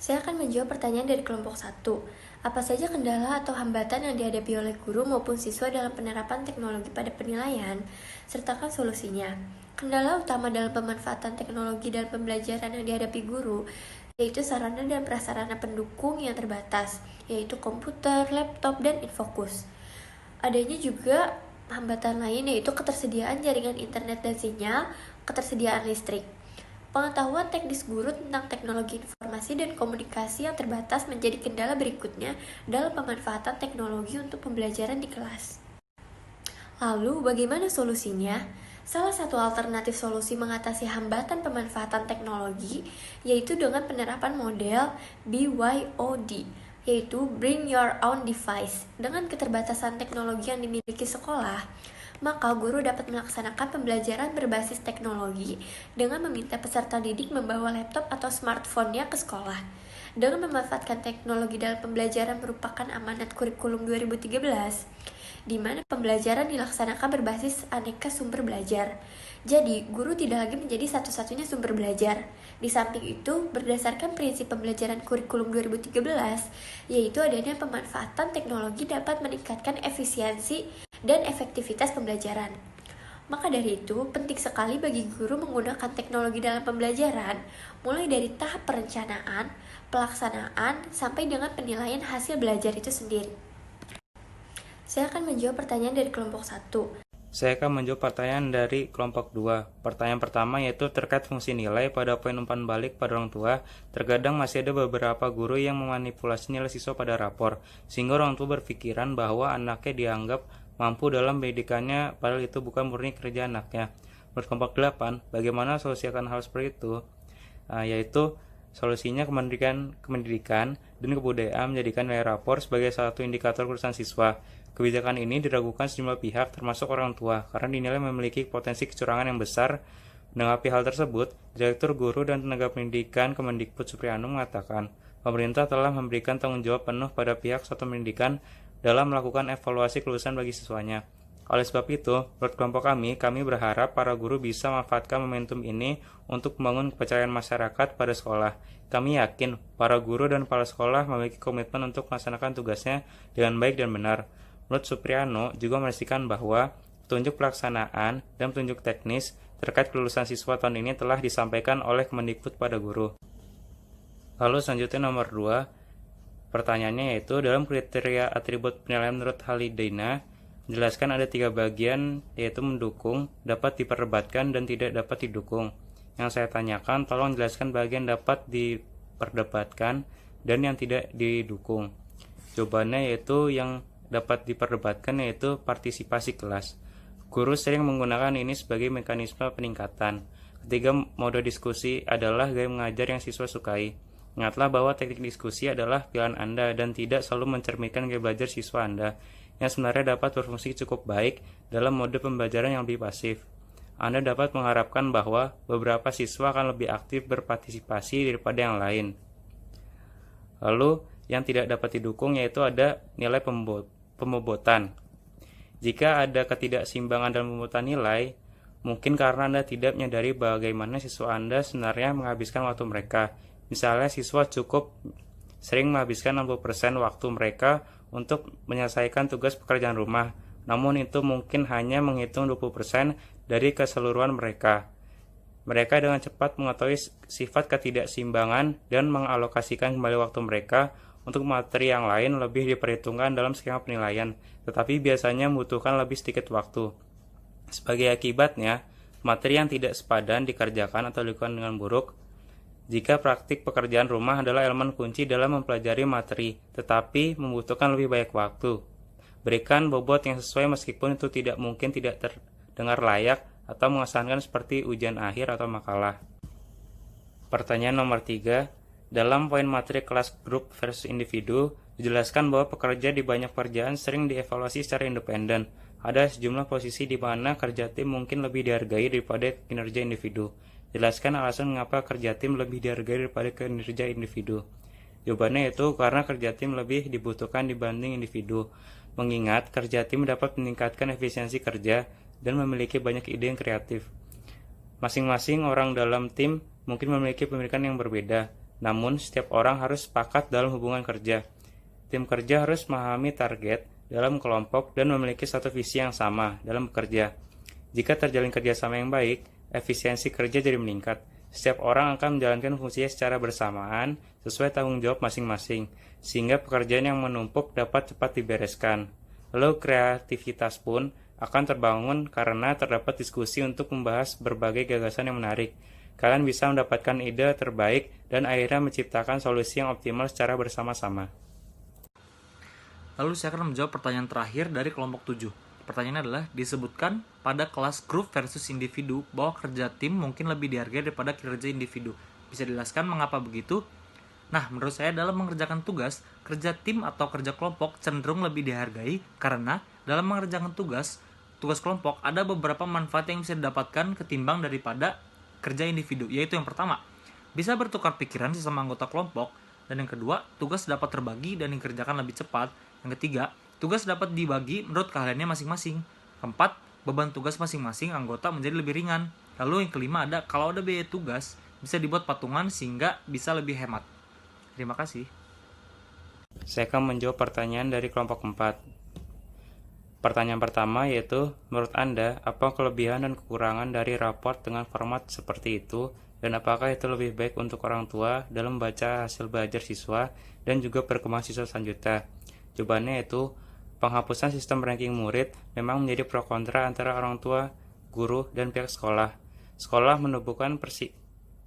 Saya akan menjawab pertanyaan dari kelompok 1. Apa saja kendala atau hambatan yang dihadapi oleh guru maupun siswa dalam penerapan teknologi pada penilaian, sertakan solusinya. Kendala utama dalam pemanfaatan teknologi dalam pembelajaran yang dihadapi guru yaitu sarana dan prasarana pendukung yang terbatas, yaitu komputer, laptop, dan infokus. Adanya juga hambatan lain yaitu ketersediaan jaringan internet dan sinyal, ketersediaan listrik. Pengetahuan teknis guru tentang teknologi informasi dan komunikasi yang terbatas menjadi kendala berikutnya dalam pemanfaatan teknologi untuk pembelajaran di kelas. Lalu, bagaimana solusinya? Salah satu alternatif solusi mengatasi hambatan pemanfaatan teknologi yaitu dengan penerapan model BYOD, yaitu Bring Your Own Device. Dengan keterbatasan teknologi yang dimiliki sekolah, maka guru dapat melaksanakan pembelajaran berbasis teknologi dengan meminta peserta didik membawa laptop atau smartphone-nya ke sekolah. Dengan memanfaatkan teknologi dalam pembelajaran merupakan amanat kurikulum 2013, di mana pembelajaran dilaksanakan berbasis aneka sumber belajar. Jadi, guru tidak lagi menjadi satu-satunya sumber belajar. Di samping itu, berdasarkan prinsip pembelajaran kurikulum 2013, yaitu adanya pemanfaatan teknologi dapat meningkatkan efisiensi dan efektivitas pembelajaran. Maka dari itu, penting sekali bagi guru menggunakan teknologi dalam pembelajaran, mulai dari tahap perencanaan, pelaksanaan, sampai dengan penilaian hasil belajar itu sendiri. Saya akan menjawab pertanyaan dari kelompok 1. Saya akan menjawab pertanyaan dari kelompok 2. Pertanyaan pertama yaitu terkait fungsi nilai pada poin umpan balik pada orang tua. Terkadang masih ada beberapa guru yang memanipulasi nilai siswa pada rapor, sehingga orang tua berpikiran bahwa anaknya dianggap mampu dalam pendidikannya, padahal itu bukan murni kerja anaknya. Menurut kelompok 8, bagaimana solusi akan hal seperti itu? Yaitu solusinya kemendidikan dan kebudayaan menjadikan nilai rapor sebagai satu indikator kelulusan siswa. Kebijakan ini diragukan sejumlah pihak termasuk orang tua karena dinilai memiliki potensi kecurangan yang besar. Menanggapi hal tersebut, Direktur Guru dan Tenaga Pendidikan Kemendikbud Supriyatno mengatakan, pemerintah telah memberikan tanggung jawab penuh pada pihak satuan pendidikan dalam melakukan evaluasi kelulusan bagi siswanya. Oleh sebab itu, menurut kelompok kami berharap para guru bisa memanfaatkan momentum ini untuk membangun kepercayaan masyarakat pada sekolah. Kami yakin para guru dan kepala sekolah memiliki komitmen untuk melaksanakan tugasnya dengan baik dan benar. Menurut Supriyatno juga memastikan bahwa petunjuk pelaksanaan dan petunjuk teknis terkait kelulusan siswa tahun ini telah disampaikan oleh Kemendikbud pada guru. Lalu selanjutnya nomor 2, pertanyaannya yaitu dalam kriteria atribut penilaian menurut Halidina, menjelaskan ada 3 bagian yaitu mendukung, dapat diperdebatkan, dan tidak dapat didukung. Yang saya tanyakan, tolong jelaskan bagian dapat diperdebatkan dan yang tidak didukung. Jawabannya yaitu yang dapat diperdebatkan yaitu partisipasi kelas. Guru sering menggunakan ini sebagai mekanisme peningkatan. Ketiga mode diskusi adalah gaya mengajar yang siswa sukai. Ingatlah bahwa teknik diskusi adalah pilihan Anda dan tidak selalu mencerminkan gaya belajar siswa Anda, yang sebenarnya dapat berfungsi cukup baik dalam mode pembelajaran yang lebih pasif. Anda dapat mengharapkan bahwa beberapa siswa akan lebih aktif berpartisipasi daripada yang lain. Lalu, yang tidak dapat didukung yaitu ada nilai pembobotan. Jika ada ketidakseimbangan dalam pembobotan nilai, mungkin karena Anda tidak menyadari bagaimana siswa Anda sebenarnya menghabiskan waktu mereka. Misalnya siswa cukup sering menghabiskan 60% waktu mereka untuk menyelesaikan tugas pekerjaan rumah, namun itu mungkin hanya menghitung 20% dari keseluruhan mereka. Mereka dengan cepat mengetahui sifat ketidakseimbangan dan mengalokasikan kembali waktu mereka untuk materi yang lain lebih diperhitungkan dalam skema penilaian, tetapi biasanya membutuhkan lebih sedikit waktu. Sebagai akibatnya, materi yang tidak sepadan dikerjakan atau dilakukan dengan buruk, jika praktik pekerjaan rumah adalah elemen kunci dalam mempelajari materi, tetapi membutuhkan lebih banyak waktu. Berikan bobot yang sesuai meskipun itu tidak mungkin tidak terdengar layak atau mengesankan seperti ujian akhir atau makalah. Pertanyaan nomor 3. Dalam poin materi kelas grup versus individu, dijelaskan bahwa pekerja di banyak pekerjaan sering dievaluasi secara independen. Ada sejumlah posisi di mana kerja tim mungkin lebih dihargai daripada kinerja individu. Jelaskan alasan mengapa kerja tim lebih dihargai daripada kinerja individu. Jawabannya itu karena kerja tim lebih dibutuhkan dibanding individu. Mengingat kerja tim dapat meningkatkan efisiensi kerja dan memiliki banyak ide yang kreatif. Masing-masing orang dalam tim mungkin memiliki pemikiran yang berbeda. Namun, setiap orang harus sepakat dalam hubungan kerja. Tim kerja harus memahami target dalam kelompok dan memiliki satu visi yang sama dalam bekerja. Jika terjalin kerjasama yang baik, efisiensi kerja jadi meningkat. Setiap orang akan menjalankan fungsinya secara bersamaan sesuai tanggung jawab masing-masing, sehingga pekerjaan yang menumpuk dapat cepat dibereskan. Lalu kreativitas pun akan terbangun karena terdapat diskusi untuk membahas berbagai gagasan yang menarik. Kalian bisa mendapatkan ide terbaik dan akhirnya menciptakan solusi yang optimal secara bersama-sama. Lalu saya akan menjawab pertanyaan terakhir dari kelompok 7. Pertanyaannya adalah, disebutkan pada kelas grup versus individu bahwa kerja tim mungkin lebih dihargai daripada kerja individu. Bisa dijelaskan mengapa begitu? Nah, menurut saya dalam mengerjakan tugas, kerja tim atau kerja kelompok cenderung lebih dihargai karena dalam mengerjakan tugas kelompok ada beberapa manfaat yang bisa didapatkan ketimbang daripada kerja individu, yaitu yang pertama, bisa bertukar pikiran sesama anggota kelompok, dan yang kedua, tugas dapat terbagi dan dikerjakan lebih cepat. Yang ketiga, tugas dapat dibagi menurut keahliannya masing-masing. Keempat, beban tugas masing-masing anggota menjadi lebih ringan. Lalu yang kelima ada, kalau ada biaya tugas, bisa dibuat patungan sehingga bisa lebih hemat. Terima kasih. Saya akan menjawab pertanyaan dari kelompok 4. Pertanyaan pertama yaitu, menurut Anda, apa kelebihan dan kekurangan dari raport dengan format seperti itu, dan apakah itu lebih baik untuk orang tua dalam membaca hasil belajar siswa dan juga perkembangan siswa selanjutnya? Jawabannya yaitu, penghapusan sistem ranking murid memang menjadi pro kontra antara orang tua, guru, dan pihak sekolah. Sekolah menunjukkan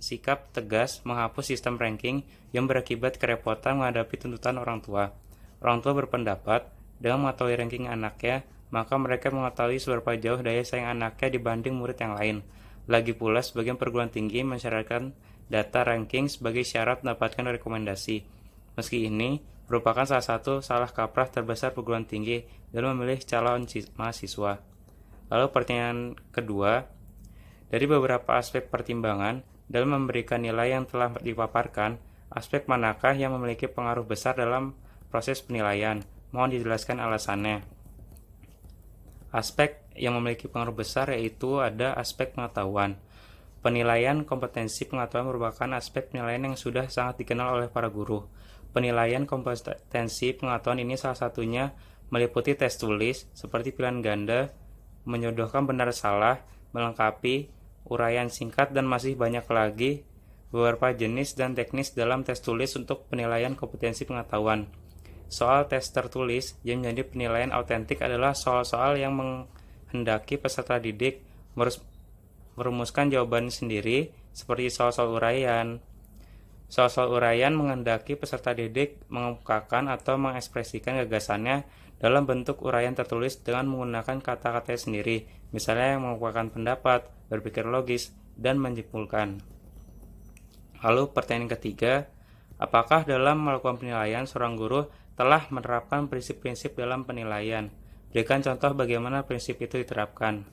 sikap tegas menghapus sistem ranking yang berakibat kerepotan menghadapi tuntutan orang tua. Orang tua berpendapat, dengan mengetahui ranking anaknya, maka mereka mengetahui seberapa jauh daya saing anaknya dibanding murid yang lain. Lagi pula, sebagian perguruan tinggi mensyaratkan data ranking sebagai syarat mendapatkan rekomendasi. Meski ini merupakan salah satu salah kaprah terbesar perguruan tinggi dalam memilih calon mahasiswa. Lalu pertanyaan kedua, dari beberapa aspek pertimbangan dalam memberikan nilai yang telah dipaparkan, aspek manakah yang memiliki pengaruh besar dalam proses penilaian? Mohon dijelaskan alasannya. Aspek yang memiliki pengaruh besar yaitu ada aspek pengetahuan. Penilaian kompetensi pengetahuan merupakan aspek penilaian yang sudah sangat dikenal oleh para guru. Penilaian kompetensi pengetahuan ini salah satunya meliputi tes tulis, seperti pilihan ganda, menyodohkan benar salah, melengkapi, uraian singkat, dan masih banyak lagi beberapa jenis dan teknis dalam tes tulis untuk penilaian kompetensi pengetahuan. Soal tes tertulis yang menjadi penilaian autentik adalah soal-soal yang menghendaki peserta didik merumuskan jawaban sendiri, seperti soal-soal uraian. Soal-soal uraian menghendaki peserta didik mengemukakan atau mengekspresikan gagasannya dalam bentuk uraian tertulis dengan menggunakan kata-kata sendiri, misalnya yang mengemukakan pendapat, berpikir logis, dan menyimpulkan. Lalu pertanyaan ketiga, apakah dalam melakukan penilaian seorang guru telah menerapkan prinsip-prinsip dalam penilaian? Berikan contoh bagaimana prinsip itu diterapkan.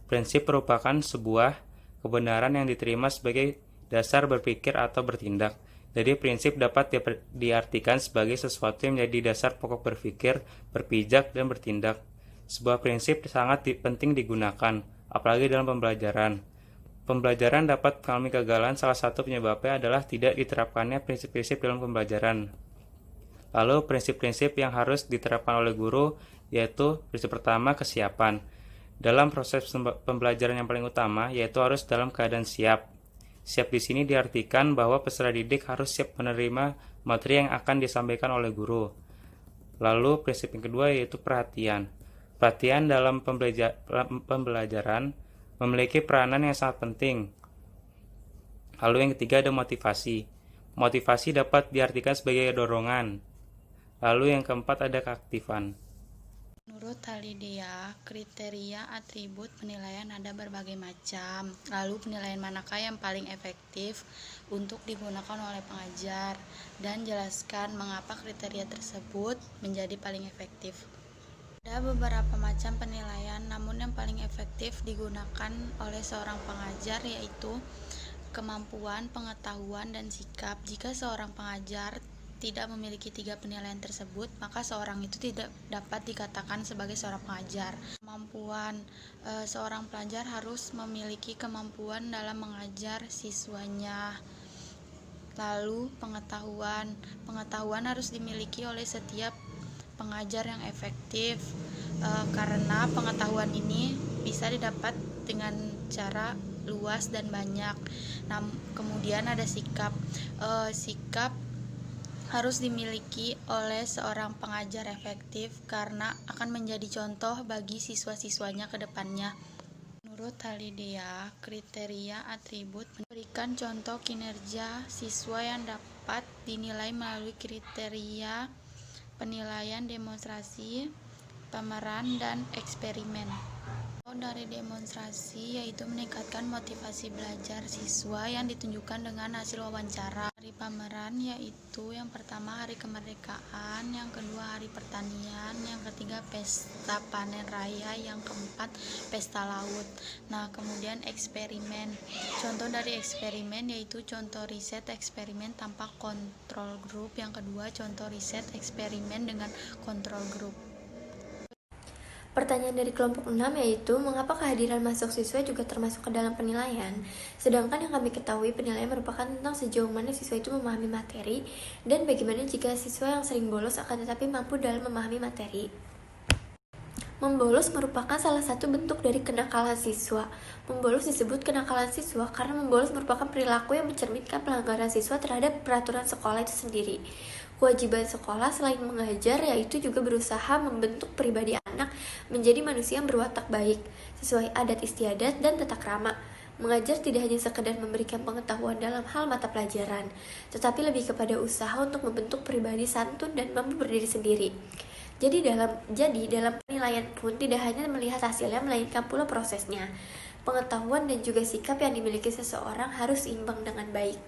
Prinsip merupakan sebuah kebenaran yang diterima sebagai dasar berpikir atau bertindak. Jadi prinsip dapat diartikan sebagai sesuatu yang menjadi dasar pokok berpikir, berpijak, dan bertindak. Sebuah prinsip sangat penting digunakan, apalagi dalam pembelajaran. Pembelajaran dapat mengalami kegagalan, salah satu penyebabnya adalah tidak diterapkannya prinsip-prinsip dalam pembelajaran. Lalu prinsip-prinsip yang harus diterapkan oleh guru yaitu prinsip pertama, kesiapan. Dalam proses pembelajaran yang paling utama yaitu harus dalam keadaan siap. Siap di sini diartikan bahwa peserta didik harus siap menerima materi yang akan disampaikan oleh guru. Lalu prinsip yang kedua yaitu perhatian. Perhatian dalam pembelajaran memiliki peranan yang sangat penting. Lalu yang ketiga ada motivasi. Motivasi dapat diartikan sebagai dorongan. Lalu yang keempat ada keaktifan. Menurut Halidia, kriteria atribut penilaian ada berbagai macam. Lalu penilaian manakah yang paling efektif untuk digunakan oleh pengajar? Dan jelaskan mengapa kriteria tersebut menjadi paling efektif. Ada beberapa macam penilaian, namun yang paling efektif digunakan oleh seorang pengajar yaitu kemampuan, pengetahuan, dan sikap. Jika seorang pengajar tidak memiliki 3 penilaian tersebut, maka seorang itu tidak dapat dikatakan sebagai seorang pengajar. Kemampuan, seorang pelajar harus memiliki kemampuan dalam mengajar siswanya. Lalu pengetahuan harus dimiliki oleh setiap pengajar yang efektif, karena pengetahuan ini bisa didapat dengan cara luas dan banyak. Kemudian ada sikap. Sikap harus dimiliki oleh seorang pengajar efektif karena akan menjadi contoh bagi siswa-siswanya ke depannya. Menurut Halidea, kriteria atribut memberikan contoh kinerja siswa yang dapat dinilai melalui kriteria penilaian demonstrasi, pameran, dan eksperimen. Dari demonstrasi yaitu meningkatkan motivasi belajar siswa yang ditunjukkan dengan hasil wawancara. Hari pameran yaitu yang pertama hari kemerdekaan, yang kedua hari pertanian, yang ketiga pesta panen raya, yang keempat pesta laut. Kemudian eksperimen. Contoh dari eksperimen yaitu contoh riset eksperimen tanpa kontrol grup, yang kedua contoh riset eksperimen dengan kontrol grup. Pertanyaan dari kelompok 6 yaitu, mengapa kehadiran masuk siswa juga termasuk ke dalam penilaian? Sedangkan yang kami ketahui, penilaian merupakan tentang sejauh mana siswa itu memahami materi, dan bagaimana jika siswa yang sering bolos akan tetapi mampu dalam memahami materi. Membolos merupakan salah satu bentuk dari kenakalan siswa. Membolos disebut kenakalan siswa karena membolos merupakan perilaku yang mencerminkan pelanggaran siswa terhadap peraturan sekolah itu sendiri. Kewajiban sekolah selain mengajar yaitu juga berusaha membentuk pribadi anak menjadi manusia yang berwatak baik, sesuai adat istiadat dan tata krama. Mengajar tidak hanya sekedar memberikan pengetahuan dalam hal mata pelajaran, tetapi lebih kepada usaha untuk membentuk pribadi santun dan mampu berdiri sendiri. Jadi dalam penilaian pun tidak hanya melihat hasilnya, melainkan pula prosesnya. Pengetahuan dan juga sikap yang dimiliki seseorang harus seimbang dengan baik.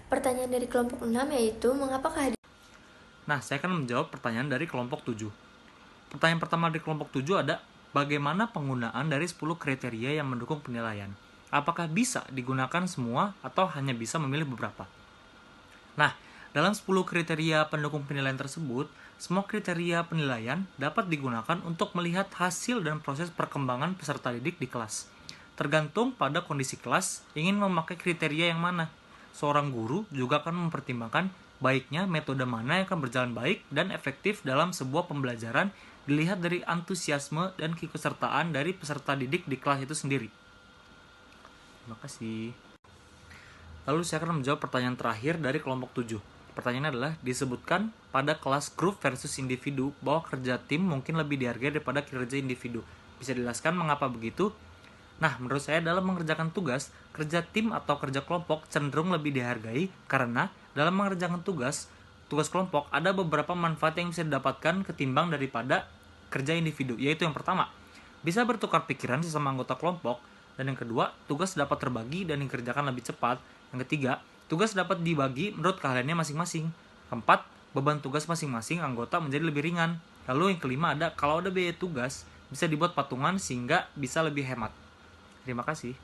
Pertanyaan dari kelompok 6 yaitu, mengapa kehadiran... Saya akan menjawab pertanyaan dari kelompok 7. Pertanyaan pertama dari kelompok 7 ada, bagaimana penggunaan dari 10 kriteria yang mendukung penilaian? Apakah bisa digunakan semua atau hanya bisa memilih beberapa? Dalam 10 kriteria pendukung penilaian tersebut, semua kriteria penilaian dapat digunakan untuk melihat hasil dan proses perkembangan peserta didik di kelas. Tergantung pada kondisi kelas, ingin memakai kriteria yang mana. Seorang guru juga akan mempertimbangkan baiknya metode mana yang akan berjalan baik dan efektif dalam sebuah pembelajaran dilihat dari antusiasme dan keikutsertaan dari peserta didik di kelas itu sendiri. Terima kasih. Lalu saya akan menjawab pertanyaan terakhir dari kelompok 7. Pertanyaannya adalah, disebutkan pada kelas grup versus individu bahwa kerja tim mungkin lebih dihargai daripada kinerja individu. Bisa dijelaskan mengapa begitu? Menurut saya dalam mengerjakan tugas, kerja tim atau kerja kelompok cenderung lebih dihargai karena dalam mengerjakan tugas kelompok ada beberapa manfaat yang bisa didapatkan ketimbang daripada kerja individu, yaitu yang pertama, bisa bertukar pikiran sesama anggota kelompok, dan yang kedua, tugas dapat terbagi dan dikerjakan lebih cepat. Yang ketiga, tugas dapat dibagi menurut keahliannya masing-masing. Keempat, beban tugas masing-masing anggota menjadi lebih ringan. Lalu yang kelima ada, kalau ada biaya tugas, bisa dibuat patungan sehingga bisa lebih hemat. Terima kasih.